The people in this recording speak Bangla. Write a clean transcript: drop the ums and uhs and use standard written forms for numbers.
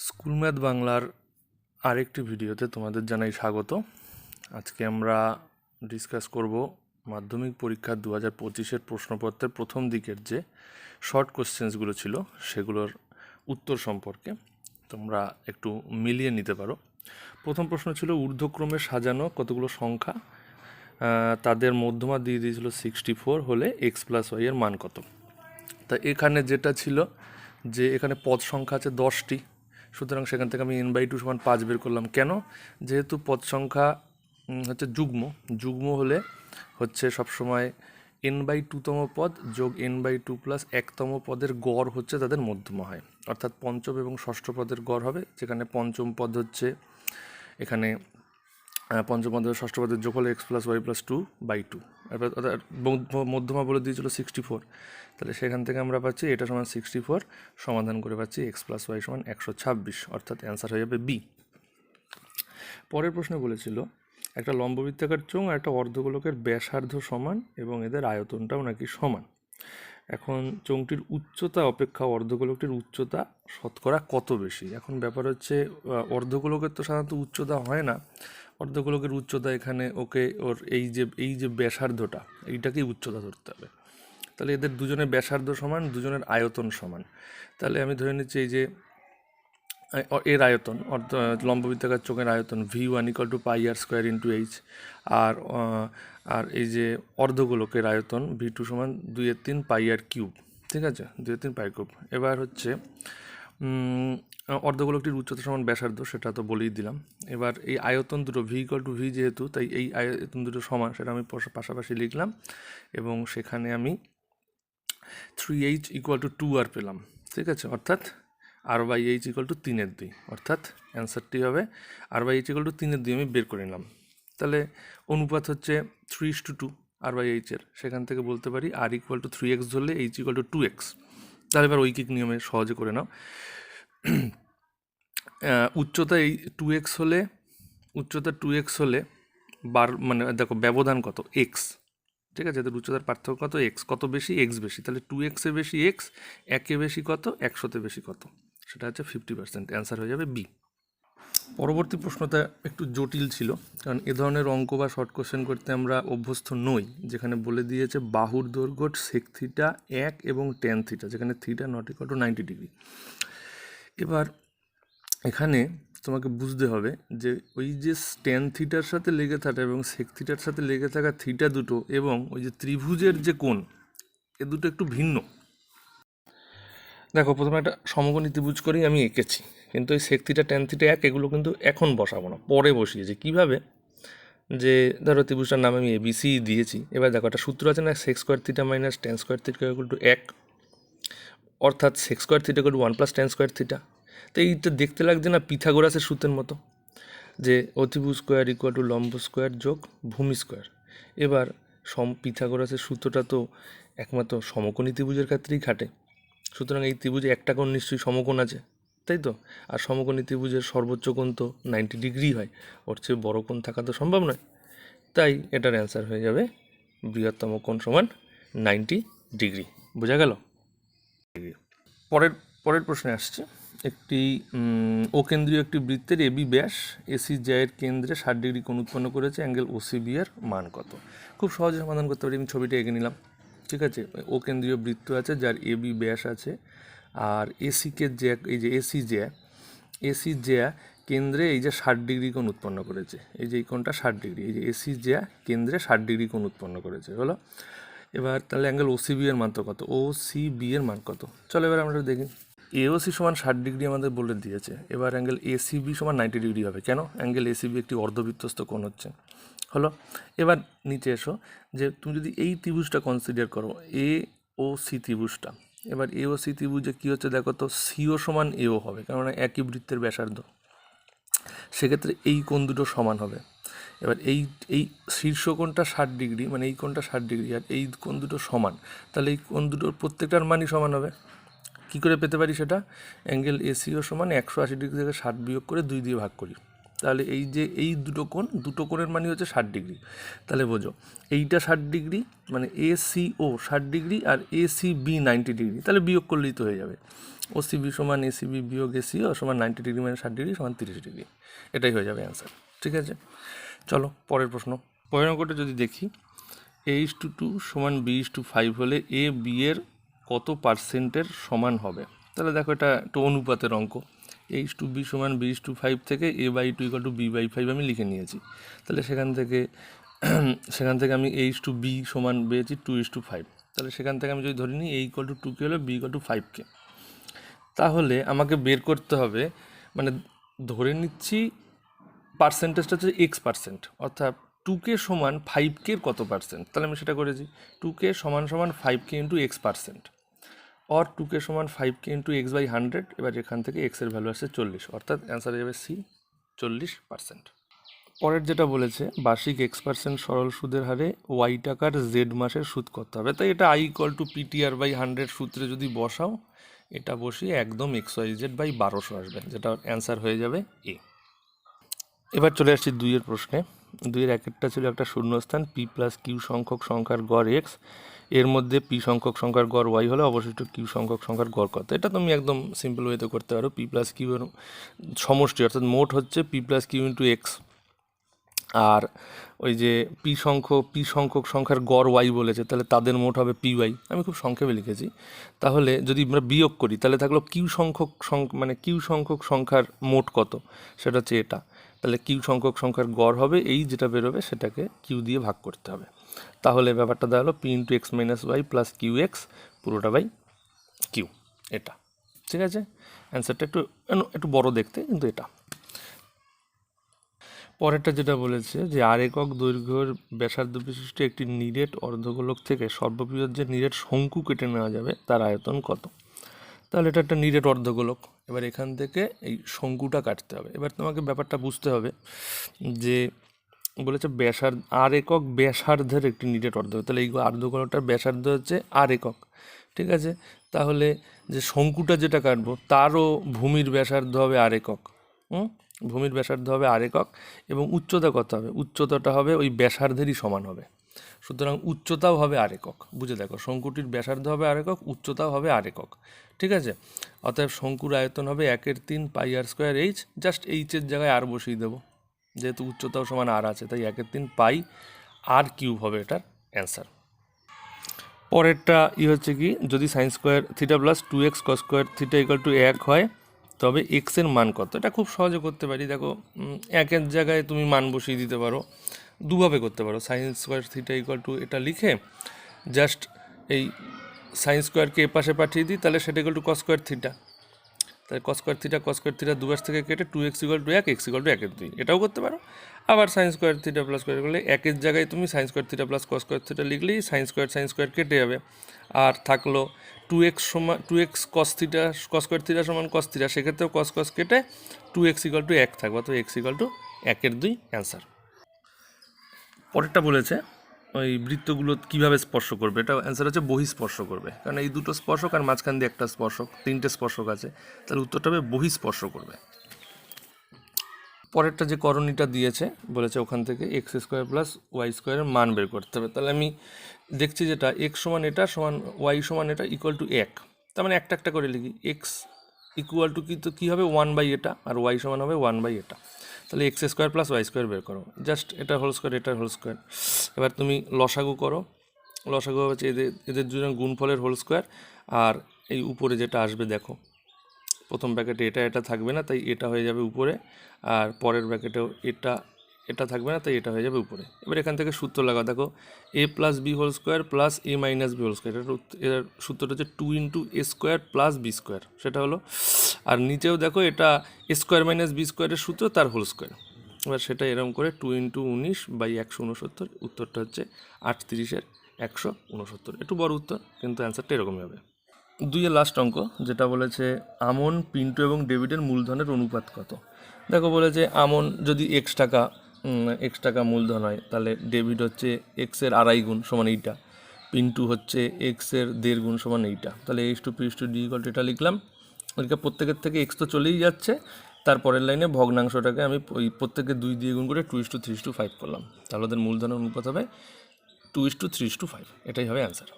স্কুল ম্যাথ বাংলার আরেকটি ভিডিওতে তোমাদের জানাই স্বাগত। আজকে আমরা ডিসকাস করব মাধ্যমিক পরীক্ষা 2025-এর প্রশ্নপত্রের প্রথম দিকের যে শর্ট কোশ্চেন্সগুলো ছিল সেগুলোর উত্তর সম্পর্কে তোমরা একটু মিলিয়ে নিতে পারো। প্রথম প্রশ্ন ছিল ঊর্ধ্বক্রমে সাজানো কতগুলো সংখ্যা, তাদের মধ্যমা দিয়ে দিয়েছিল 64 হলে x+y এর মান কত। তা এখানে যেটা ছিল যে এখানে পদ সংখ্যা আছে 10টি, সুতরাং সেখান থেকে আমি n/2 = 5 বের করলাম। কেন? যেহেতু পদ সংখ্যা হচ্ছে যুগ্ম হলে হচ্ছে সবসময় n/2তম পদ যোগ n/2 প্লাস 1তম পদের গড় হচ্ছে তাদের মধ্যমা হয়, অর্থাৎ পঞ্চম এবং ষষ্ঠ পদের গড় হবে, যেখানে পঞ্চম পদ হচ্ছে এখানে পঞ্চম পদ ষষ্ঠ পদের যোগ হলে x+y+2/2। এবার মধ্যমা বলে দিয়েছিল 64, তাহলে সেখান থেকে আমরা পাচ্ছি এটা সমান 64, সমাধান করে পাচ্ছি x+y = 126, অর্থাৎ অ্যান্সার হয়ে যাবে বি। পরের প্রশ্নে বলেছিল একটা লম্ববৃত্তাকার চোঙ আর একটা অর্ধগোলকের ব্যাসার্ধ সমান এবং এদের আয়তনটাও নাকি সমান। এখন চোঙটির উচ্চতা অপেক্ষা অর্ধগোলকটির উচ্চতা শতকরা কত বেশি। এখন ব্যাপার হচ্ছে অর্ধগোলকের তো সাধারণত উচ্চতা হয় না, অর্ধগোলকের উচ্চতা এখানে ওর এই যে ব্যাসার্ধটা এইটাকেই উচ্চতা ধরতে হবে। তাহলে এদের দুজনের ব্যাসার্ধ সমান, দুজনের আয়তন সমান। তাহলে আমি ধরে নিচ্ছি এই যে এর আয়তন লম্ববৃত্তাকার চোঙের আয়তন v1 = πr² × h, আর এই যে অর্ধগোলকের আয়তন v2 = 2/3 πr³। ঠিক আছে, 2/3 πr³। এবার হচ্ছে অর্ধগোলকটির উচ্চতা সমান ব্যাসার্ধ, সেটা তো বলেই দিলাম। এবার এই আয়তন দুটো v = v যেহেতু, তাই এই আয়তন দুটো সমান, সেটা আমি পাশাপাশি লিখলাম এবং সেখানে আমি 3h = 2r পেলাম। ঠিক আছে, অর্থাৎ r/h = 3/2, অর্থাৎ অ্যান্সারটি হবে r/h = 3/2 আমি বের করে নিলাম। তাহলে অনুপাত হচ্ছে 3:2 r/h এর, সেখান থেকে বলতে পারি r = 3x ধরলে h = 2x। তাহলে এবার ঐকিক নিয়মে সহজে করে নাও। উচ্চতা এই 2x হলে, উচ্চতা 2x হলে মানে দেখো ব্যবধান কত, x। ঠিক আছে, এদের উচ্চতার পার্থক্য কত, এক্স। কত বেশি, এক্স বেশি, তাহলে 2x বেশি এক্স, 1 বেশি কত, 100 বেশি কত, সেটা হচ্ছে 50%। অ্যান্সার হয়ে যাবে বি। পরবর্তী প্রশ্নটা একটু জটিল ছিল, কারণ এ ধরনের অঙ্ক বা শর্ট কোশ্চেন করতে আমরা অভ্যস্ত নই। যেখানে বলে দিয়েছে বাহুর দৈর্ঘ্য sec θ 1 এবং tan θ, যেখানে θ ≠ 90 ডিগ্রি। এবার এখানে তোমাকে বুঝতে হবে যে ওই যে tan থিটার সাথে লেগে থাকা এবং sec থিটার সাথে লেগে থাকা থিটা দুটো এবং ওই যে ত্রিভুজের যে কোণ, এ দুটো একটু ভিন্ন। দেখো, প্রথমে একটা সমকোণী ত্রিভুজ করেই আমি এঁকেছি, কিন্তু এই sec θ tan θ 1 এগুলো কিন্তু এখন বসাবো না, পরে বসিয়েছি। কিভাবে? যে ধরো ত্রিভুজটার নাম আমি ABC দিয়েছি। এবার দেখো একটা সূত্র আছে না, sec² θ - tan² θ = 1, অর্থাৎ sec² θ = 1 + tan² θ। তো এইটা দেখতে লাগছে না পিথাগোরাসের সূত্রের মতো, যে অতিভুজ স্কোয়ার = লম্ব স্কোয়ার যোগ ভূমি স্কোয়ার। এবার পিথাগোরাসের সূত্রটা তো একমাত্র সমকোণী ত্রিভুজের ক্ষেত্রেই খাটে, সুতরাং এই ত্রিভুজে একটা কোণ নিশ্চয়ই সমকোণ আছে, তাই তো? আর সমকোণী ত্রিভুজের সর্বোচ্চ কোণ তো 90 ডিগ্রি হয়, ওর চেয়ে বড় কোণ থাকা তো সম্ভব নয়। তাই এটার অ্যান্সার হয়ে যাবে বৃহত্তম কোণ সমান 90 ডিগ্রি। বোঝা গেল? পরের প্রশ্নে আসছে, একটি কেন্দ্রীয় একটি বৃত্তের এবি ব্যাস এসি জ্যায়ের কেন্দ্রে 60 ডিগ্রি কোণ উৎপন্ন করেছে, অ্যাঙ্গেল ওসিবি এর মান কত? খুব সহজে সমাধান করতে পারি, আমি ছবিটা এঁকে নিলাম। ঠিক আছে, কেন্দ্রীয় বৃত্ত আছে যার এবি ব্যাস আছে, আর এসিকে জ্যা, এই যে এসি জ্যা কেন্দ্রে এই যে 60 ডিগ্রি কোণ উৎপন্ন করেছে, এই যে এই কোণটা 60 ডিগ্রি, এই যে এসি জ্যা কেন্দ্রে 60 ডিগ্রি কোণ উৎপন্ন করেছে, হলো। এবার তাহলে অ্যাঙ্গেল ওসিবি এর মান তো কত, ওসিবি এর মান কত? চলো এবার আমরা দেখি। এওসি সমান 60 ডিগ্রি আমাদের বলে দিয়েছে, এবার অ্যাঙ্গেল এসিবি সমান 90 ডিগ্রি হবে। কেন? অ্যাঙ্গেল এসিবি একটি অর্ধবৃত্তস্থ কোণ হচ্ছে, হলো। এবার নিচে এসো, যে তুমি যদি এই ত্রিভুজটা কনসিডার করো, এ ও সি ত্রিভুজটা, এবার এ ও সি ত্রিভুজে কী হচ্ছে দেখো তো, সিও সমান এও হবে, কেননা একই বৃত্তের ব্যাসার্ধ, সেক্ষেত্রে এই কোণ দুটো সমান হবে। এবার এই শীর্ষ কোণটা 60 ডিগ্রি, মানে এই কোণটা 60 ডিগ্রি, আর এই কোণ দুটো সমান, তাহলে এই কোণ দুটোর প্রত্যেকটার মানই সমান হবে। কী করে পেতে পারি সেটা? অ্যাঙ্গেল এসিও সমান 180 ডিগ্রি থেকে 60 বিয়োগ করে 2 দিয়ে ভাগ করি, তাহলে এই যে এই দুটো কোণের মানে হচ্ছে 60 ডিগ্রি। তাহলে বোঝো এইটা 60 ডিগ্রি, মানে ACO 60 ডিগ্রি আর ACB 90 ডিগ্রি, তাহলে বিয়োগ করলেই তো হয়ে যাবে। OCB সমান ACB বিয়োগ ACO সমান 90 ডিগ্রি মানে 60 ডিগ্রি সমান 30 ডিগ্রি, এটাই হয়ে যাবে অ্যান্সার। ঠিক আছে, চলো পরের প্রশ্ন। পরের অঙ্কটা যদি দেখি, A:2 সমান B:5 হলে A B এর কত পার্সেন্টের সমান হবে? তাহলে দেখো এটা একটু অনুপাতের অঙ্ক। A:2B সমান B:5 থেকে A/2 = B/5 আমি লিখে নিয়েছি। তাহলে সেখান থেকে আমি A:2B সমান পেয়েছি 2:5। তাহলে সেখান থেকে আমি যদি ধরে নিই A = 2 কে হলে B = 5 কে, তাহলে আমাকে বের করতে হবে, মানে ধরে নিচ্ছি পার্সেন্টেজটা হচ্ছে X%, অর্থাৎ 2K সমান 5K কত পার্সেন্ট। তাহলে আমি সেটা করেছি 2K সমান 5K × X%, और 2K সমান 5K × X/100। এবার এখান থেকে X এর ভ্যালু আসছে 40, অর্থাৎ অ্যান্সার হয়ে যাবে C 40%। পরের যেটা বলেছে বার্ষিক X% সরল সুদের হারে Y টাকার Z মাসের সুদ করতে হবে। তাই এটা I = PTR/100 সূত্রে যদি বসাও, এটা বসিয়ে একদম XYZ/1200 আসবে, যেটা অ্যান্সার হয়ে যাবে A। এবার চলে আসছি 2-এর প্রশ্নে। 2-এর একেরটা ছিল একটা শূন্যস্থান P + Q সংখ্যক সংখ্যার গড় X, এর মধ্যে P সংখ্যক সংখ্যার গড় Y হলে অবশিষ্ট Q সংখ্যক সংখ্যার গড় কত? এটা তুমি একদম সিম্পল ওয়েতে করতে পারো। P + Q এর সমষ্টি অর্থাৎ মোট হচ্ছে P + Q × X, আর ওই যে P সংখ্যক সংখ্যার গড় Y বলেছে, তাহলে তাদের মোট হবে PY। আমি খুব সংক্ষেপে লিখেছি। তাহলে যদি আমরা বিয়োগ করি তাহলে থাকলো Q সংখ্যক সংখ্যার মোট কত, সেটা হচ্ছে এটা। তাহলে Q সংখ্যক সংখ্যার গড় হবে এই যেটা বেরোবে সেটাকে Q দিয়ে ভাগ করতে হবে। তাহলে ব্যাপারটা দাঁড়ালো P × X - Y + QX পুরোটা বাই Q, এটা। ঠিক আছে, অ্যান্সারটা একটু বড় দেখতে, কিন্তু এটা। পরেরটা যেটা বলেছে যে আর একক দৈর্ঘ্যের ব্যাসার্ধ বিশিষ্ট একটি নিরেট অর্ধগোলক থেকে সর্ববৃহৎ যে নিরেট শঙ্কু কেটে নেওয়া যাবে তার আয়তন কত? তাহলে এটা একটা নিরেট অর্ধগোলক। এবার এখান থেকে এই শঙ্কুটা কাটতে হবে। এবার তোমাকে ব্যাপারটা বুঝতে হবে যে বলেছে আর একক ব্যাসার্ধের একটি নিরেট অর্ধগোলক, তাহলে এই অর্ধগোলকটার ব্যাসার্ধ হচ্ছে আর একক। ঠিক আছে, তাহলে যে শঙ্কুটা যেটা কাটবো তারও ভূমির ব্যাসার্ধ হবে আর একক। ভূমির ব্যাসার্ধ হবে আর একক, এবং উচ্চতা কত হবে? উচ্চতাটা হবে ওই ব্যাসার্ধেরই সমান হবে। সুতরাং উচ্চতাও হবে আর একক। বুঝে দেখো, শঙ্কুটির ব্যাসার্ধ হবে আর একক, উচ্চতাও হবে আর একক। ঠিক আছে, অতএব শঙ্কুর আয়তন হবে 1/3 πr²h। জাস্ট এইচের জায়গায় আর বসিয়ে দেবো, যেহেতু উচ্চতাও সমান আর আছে, তাই 1/3 πr³ হবে এটার অ্যান্সার। পরেরটা হচ্ছে কি, যদি sin² θ + 2x cos² θ = 1 হয় তবে এক্স এর মান কত? এটা খুব সহজে করতে পারি। দেখো, একের জায়গায় তুমি মান বসিয়ে দিতে পারো, দুভাবে করতে পারো। sin² θ = এটা লিখে জাস্ট এই sin²কে এপাশে পাঠিয়ে দিই, তাহলে সেটা cos²θ। তাহলে cos² θ দুপাশ থেকে কেটে 2x = 1, x = 1/2, এটাও করতে পারো। আবার sin² θ + করলে একের জায়গায় তুমি sin² θ + cos² θ লিখলেই sin² কেটে যাবে, আর থাকলো 2x cos cos² θ সমান cos θ, সেক্ষেত্রেও cos কেটে 2x = 1 থাকবে, তো x = 1/2 অ্যান্সার। পরেরটা বলেছে ওই বৃত্তগুলো কীভাবে স্পর্শ করবে, এটা অ্যান্সার হচ্ছে বহিঃস্পর্শ করবে, কারণ এই দুটো স্পর্শক আর মাঝখান দিয়ে একটা স্পর্শক, 3টে স্পর্শক আছে, তাহলে উত্তরটা হবে বহিঃস্পর্শ করবে। পরেরটা যে করণীটা দিয়েছে বলেছে ওখান থেকে x² + y² এর মান বের করতে হবে। তাহলে আমি দেখছি যেটা x সমান এটা সমান y সমান এটা = 1, তার মানে একটা করে লিখি। x = কী হবে 1/, এটা, আর y সমান হবে 1/, এটা। তাহলে x² + y² বের করো, জাস্ট এটা হোল স্কোয়ার এটার হোল স্কোয়ার। এবার তুমি লসাগু করো, লসাগু হচ্ছে এদের দুজন গুণফলের হোল স্কোয়ার, আর এই উপরে যেটা আসবে দেখো, প্রথম ব্র্যাকেটে এটা থাকবে না, তাই এটা হয়ে যাবে উপরে, আর পরের ব্র্যাকেটেও এটা থাকবে না, তাই এটা হয়ে যাবে উপরে। এবার এখান থেকে সূত্র লাগা, দেখো a + b² + a - b², এর সূত্রটা হচ্ছে 2 × a² + b², সেটা হলো। আর নিচেও দেখো এটা a² - b² এর সূত্র, তার হোল স্কোয়ার। এবার সেটা এরকম করে 2 × 19/169, উত্তরটা হচ্ছে 38 × 169। একটু বড় উত্তর, কিন্তু অ্যান্সারটা এরকমই হবে। 2-এর লাস্ট অঙ্ক যেটা বলেছে আমন, পিন্টু এবং ডেভিডের মূলধনের অনুপাত কত? দেখো বলেছে আমন যদি x টাকা মূলধন হয়, তাহলে ডেভিড হচ্ছে x এর 2.5 গুণ সমান এইটা, পিন্টু হচ্ছে x এর 1.5 গুণ সমান এইটা। তাহলে h2 p/d = এটা লিখলাম। এদিকে প্রত্যেকের থেকে x তো চলেই যাচ্ছে, তারপরের লাইনে ভগ্নাংশটাকে আমি ওই প্রত্যেকে 2 দিয়ে গুণ করে 2:3:5 করলাম, তাহলে ওদের মূলধনের অনুপাত হবে 2:3:5, এটাই হবে অ্যান্সার।